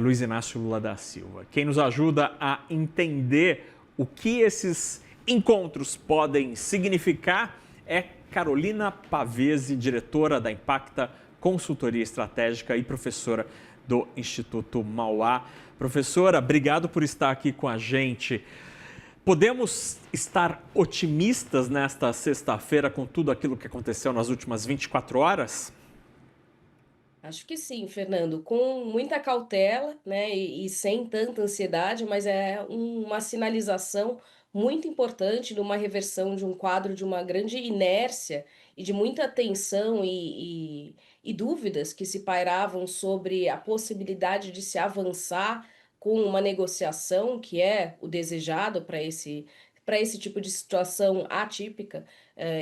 Luiz Inácio Lula da Silva. Quem nos ajuda a entender o que esses encontros podem significar é Carolina Pavese, diretora da Impacta Consultoria Estratégica e professora do Instituto Mauá. Professora, obrigado por estar aqui com a gente. Podemos estar otimistas nesta sexta-feira com tudo aquilo que aconteceu nas últimas 24 horas? Acho que sim, Fernando, com muita cautela, né, e sem tanta ansiedade, mas é uma sinalização muito importante de uma reversão de um quadro de uma grande inércia e de muita tensão e dúvidas que se pairavam sobre a possibilidade de se avançar com uma negociação que é o desejado para esse tipo de situação atípica.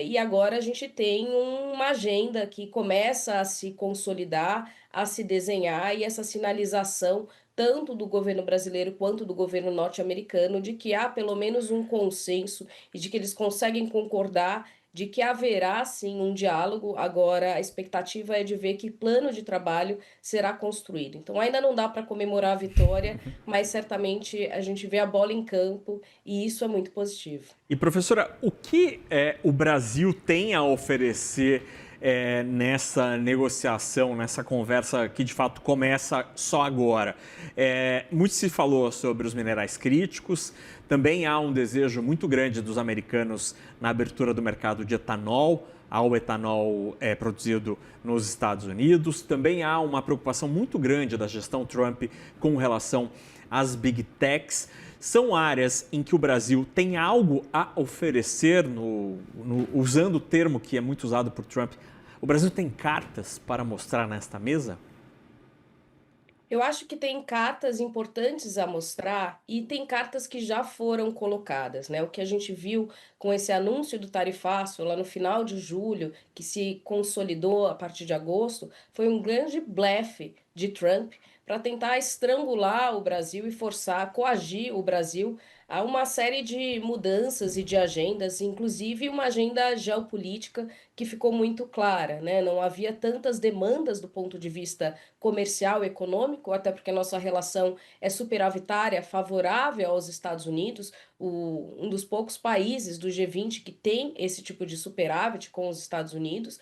E agora a gente tem uma agenda que começa a se consolidar, a se desenhar, e essa sinalização, tanto do governo brasileiro quanto do governo norte-americano, de que há pelo menos um consenso e de que eles conseguem concordar de que haverá sim um diálogo. Agora, a expectativa é de ver que plano de trabalho será construído. Então, ainda não dá para comemorar a vitória, mas certamente a gente vê a bola em campo e isso é muito positivo. E professora, o que o Brasil tem a oferecer nessa negociação, nessa conversa que de fato começa só agora? Muito se falou sobre os minerais críticos, também há um desejo muito grande dos americanos na abertura do mercado de etanol, ao etanol produzido nos Estados Unidos. Também há uma preocupação muito grande da gestão Trump com relação às big techs. São áreas em que o Brasil tem algo a oferecer, usando o termo que é muito usado por Trump. O Brasil tem cartas para mostrar nesta mesa? Eu acho que tem cartas importantes a mostrar e tem cartas que já foram colocadas, né? O que a gente viu com esse anúncio do tarifaço lá no final de julho, que se consolidou a partir de agosto, foi um grande blefe de Trump para tentar estrangular o Brasil e forçar, coagir o Brasil a uma série de mudanças e de agendas, inclusive uma agenda geopolítica que ficou muito clara, né? Não havia tantas demandas do ponto de vista comercial e econômico, até porque nossa relação é superavitária, favorável aos Estados Unidos, um dos poucos países do G20 que tem esse tipo de superávit com os Estados Unidos,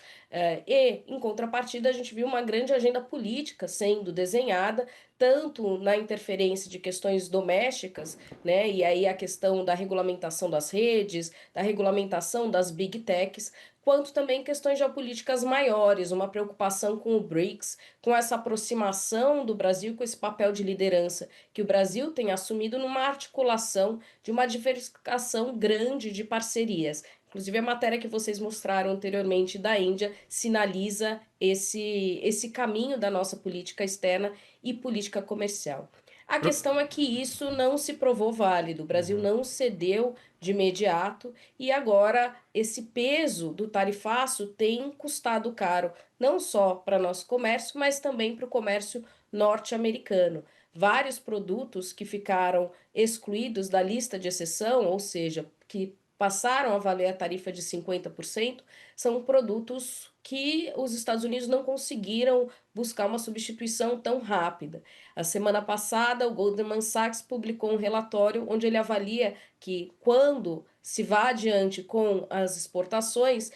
e, em contrapartida, a gente viu uma grande agenda política sendo desenhada, tanto na interferência de questões domésticas, né, e aí a questão da regulamentação das redes, da regulamentação das big techs, quanto também questões geopolíticas maiores, uma preocupação com o BRICS, com essa aproximação do Brasil, com esse papel de liderança que o Brasil tem assumido numa articulação de uma diversificação grande de parcerias. Inclusive, a matéria que vocês mostraram anteriormente da Índia sinaliza esse caminho da nossa política externa e política comercial. A questão é que isso não se provou válido, o Brasil não cedeu de imediato e agora esse peso do tarifaço tem custado caro, não só para nosso comércio, mas também para o comércio norte-americano. Vários produtos que ficaram excluídos da lista de exceção, ou seja, que passaram a valer a tarifa de 50%, são produtos que os Estados Unidos não conseguiram buscar uma substituição tão rápida. A semana passada, o Goldman Sachs publicou um relatório onde ele avalia que quando se vai adiante com as exportações,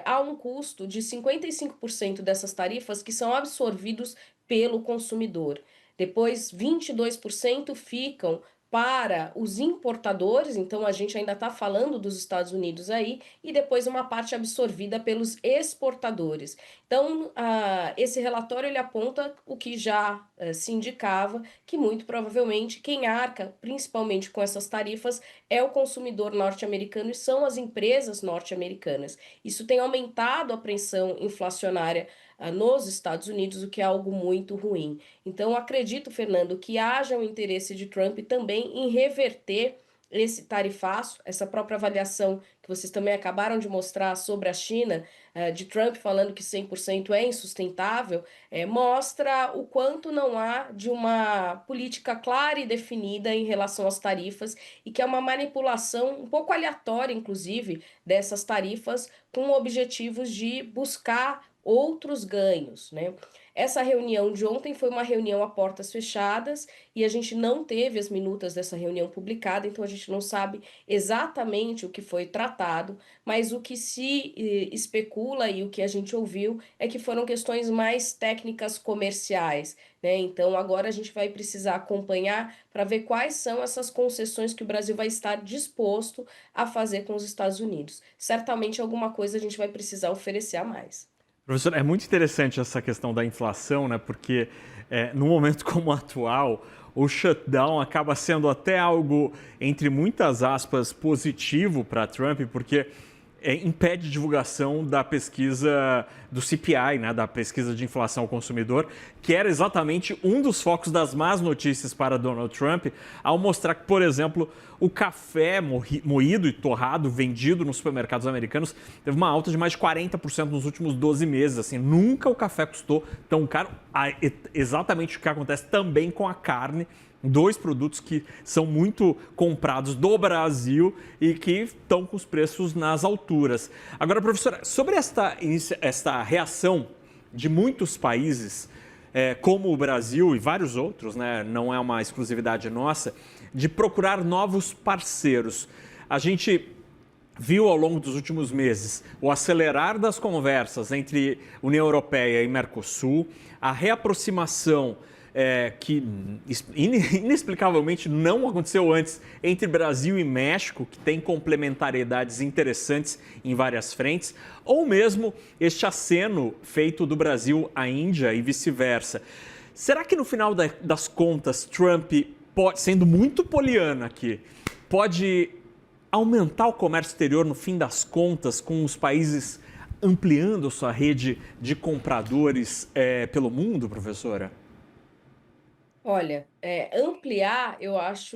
há um custo de 55% dessas tarifas que são absorvidos pelo consumidor. Depois, 22% ficam para os importadores, então a gente ainda está falando dos Estados Unidos aí, e depois uma parte absorvida pelos exportadores. Então, esse relatório ele aponta o que já se indicava, que muito provavelmente quem arca, principalmente com essas tarifas, é o consumidor norte-americano e são as empresas norte-americanas. Isso tem aumentado a pressão inflacionária nos Estados Unidos, o que é algo muito ruim. Então, acredito, Fernando, que haja um interesse de Trump também em reverter esse tarifaço, essa própria avaliação que vocês também acabaram de mostrar sobre a China, de Trump falando que 100% é insustentável, mostra o quanto não há de uma política clara e definida em relação às tarifas e que é uma manipulação um pouco aleatória, inclusive, dessas tarifas com objetivos de buscar outros ganhos, né? Essa reunião de ontem foi uma reunião a portas fechadas e a gente não teve as minutas dessa reunião publicada, então a gente não sabe exatamente o que foi tratado, mas o que se especula e o que a gente ouviu é que foram questões mais técnicas comerciais, né? Então agora a gente vai precisar acompanhar para ver quais são essas concessões que o Brasil vai estar disposto a fazer com os Estados Unidos. Certamente alguma coisa a gente vai precisar oferecer a mais. Professor, é muito interessante essa questão da inflação, né? Porque num momento como o atual, o shutdown acaba sendo até algo, entre muitas aspas, positivo para Trump, porque impede divulgação da pesquisa do CPI, né, da pesquisa de inflação ao consumidor, que era exatamente um dos focos das más notícias para Donald Trump, ao mostrar que, por exemplo, o café moído e torrado vendido nos supermercados americanos teve uma alta de mais de 40% nos últimos 12 meses. Assim, nunca o café custou tão caro. Exatamente o que acontece também com a carne. Dois produtos que são muito comprados do Brasil e que estão com os preços nas alturas. Agora, professora, sobre esta reação de muitos países, como o Brasil e vários outros, né, não é uma exclusividade nossa, de procurar novos parceiros. A gente viu ao longo dos últimos meses o acelerar das conversas entre União Europeia e Mercosul, a reaproximação que inexplicavelmente não aconteceu antes entre Brasil e México, que tem complementariedades interessantes em várias frentes, ou mesmo este aceno feito do Brasil à Índia e vice-versa. Será que no final das contas, Trump, sendo muito poliana aqui, pode aumentar o comércio exterior no fim das contas com os países ampliando sua rede de compradores pelo mundo, professora? Olha, ampliar eu acho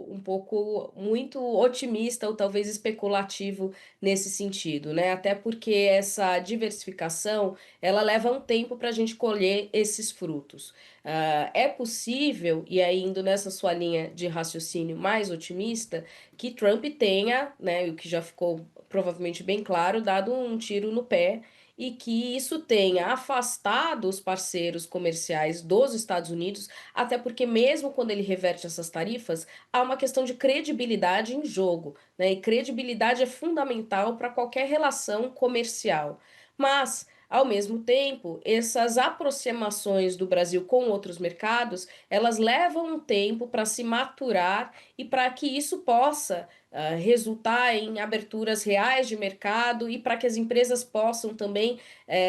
um pouco muito otimista ou talvez especulativo nesse sentido, né? Até porque essa diversificação, ela leva um tempo para a gente colher esses frutos. É possível, e aí indo nessa sua linha de raciocínio mais otimista, que Trump tenha, né, o que já ficou provavelmente bem claro, dado um tiro no pé e que isso tenha afastado os parceiros comerciais dos Estados Unidos, até porque mesmo quando ele reverte essas tarifas, há uma questão de credibilidade em jogo, né? E credibilidade é fundamental para qualquer relação comercial. Mas, ao mesmo tempo, essas aproximações do Brasil com outros mercados, elas levam um tempo para se maturar e para que isso possa resultar em aberturas reais de mercado e para que as empresas possam também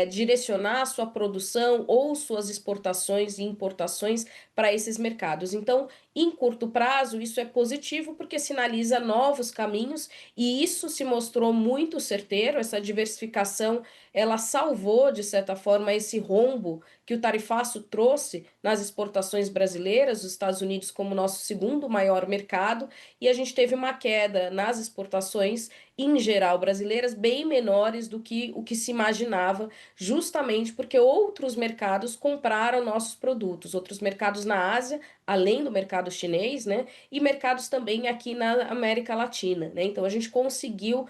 direcionar sua produção ou suas exportações e importações para esses mercados. Então, em curto prazo, isso é positivo porque sinaliza novos caminhos e isso se mostrou muito certeiro. Essa diversificação, ela salvou, de certa forma, esse rombo que o tarifaço trouxe nas exportações brasileiras, os Estados Unidos como nosso segundo maior mercado, e a gente teve uma queda nas exportações, em geral, brasileiras, bem menores do que o que se imaginava, justamente porque outros mercados compraram nossos produtos, outros mercados na Ásia, além do mercado chinês, né, e mercados também aqui na América Latina, né? Então a gente conseguiu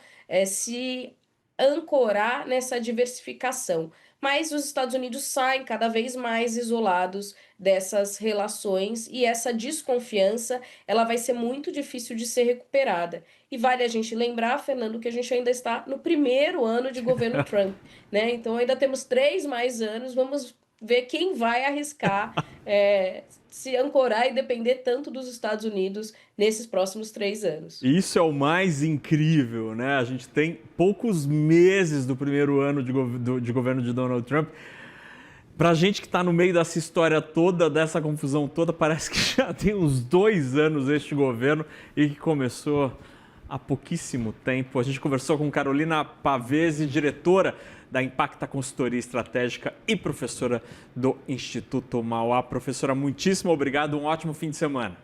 se ancorar nessa diversificação. Mas os Estados Unidos saem cada vez mais isolados dessas relações e essa desconfiança, ela vai ser muito difícil de ser recuperada. E vale a gente lembrar, Fernando, que a gente ainda está no primeiro ano de governo Trump, né? Então ainda temos 3 mais anos, vamos ver quem vai arriscar se ancorar e depender tanto dos Estados Unidos nesses próximos 3 anos. Isso é o mais incrível, né? A gente tem poucos meses do primeiro ano de governo de Donald Trump. Pra gente que está no meio dessa história toda, dessa confusão toda, parece que já tem uns 2 anos este governo e que começou há pouquíssimo tempo. A gente conversou com Carolina Pavese, diretora da Impacta Consultoria Estratégica e professora do Instituto Mauá. Professora, muitíssimo obrigado, um ótimo fim de semana.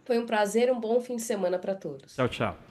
Foi um prazer, um bom fim de semana para todos. Tchau, tchau.